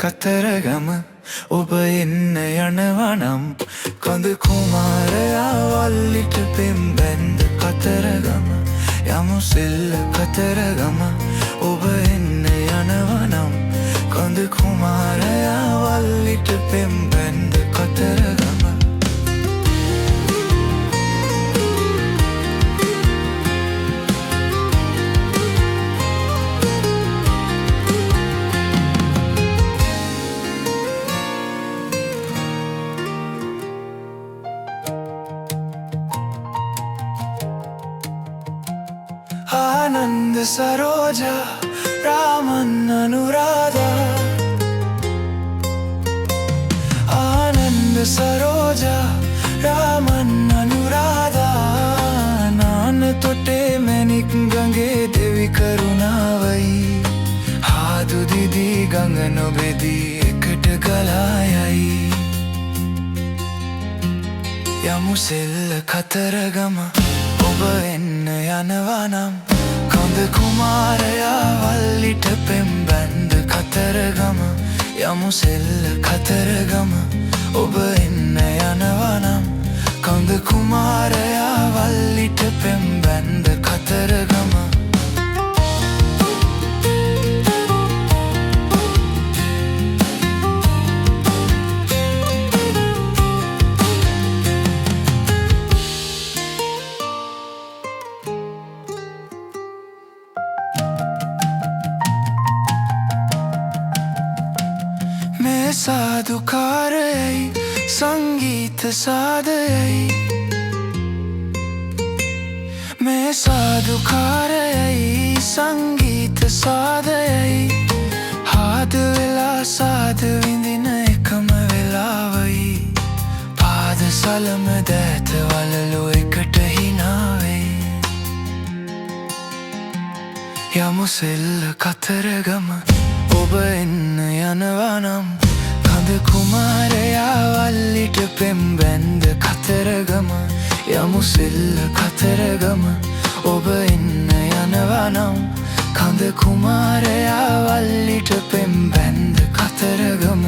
කතරගම ඔබ එන්න යනවා නම් කඳ කුමාරයා වල්ලිට පෙම් බැන්ද කතරගම යමු සෙල්ල කතරගම ඔබ එන්න යනවා නම් කඳ කුමාරයා වල්ලිට පෙම් බැන්ද කතරගම आनंद सरोजा रामन अनुराधा आनंद सरोजा रामन अनुराधा नान तोटे मैनिक गंगे देवी करुणावई हादु दीदी गंगन बेदी एकट गलायई යමු සෙල්ල කතරගම ඔබ එන්න යනවා නම් කඳ කුමාරයා වල්ලිට පෙම් බැන්ද කතරගම යමු සෙල්ල කතරගම ඔබ එන්න යනවා නම් කඳ කුමාරයා වල්ලිට පෙම් බැන්ද කතරගම साधुकारयई संगीत साधयई मैं साधुकारयई संगीत साधयई हाथ वेला साध विंदिन एकम वेलावई पाद सलम दैत वललो එකට හිනාවේ යමු සෙල්ල කතරගම ඔබ එන්න යනවා නම් කඳ කුමාරයා වල්ලිට පෙම් බැන්ද කතරගම යමු සෙල්ල කතරගම ඔබ එන්න යනවා නම් කඳ කුමාරයා වල්ලිට පෙම් බැන්ද කතරගම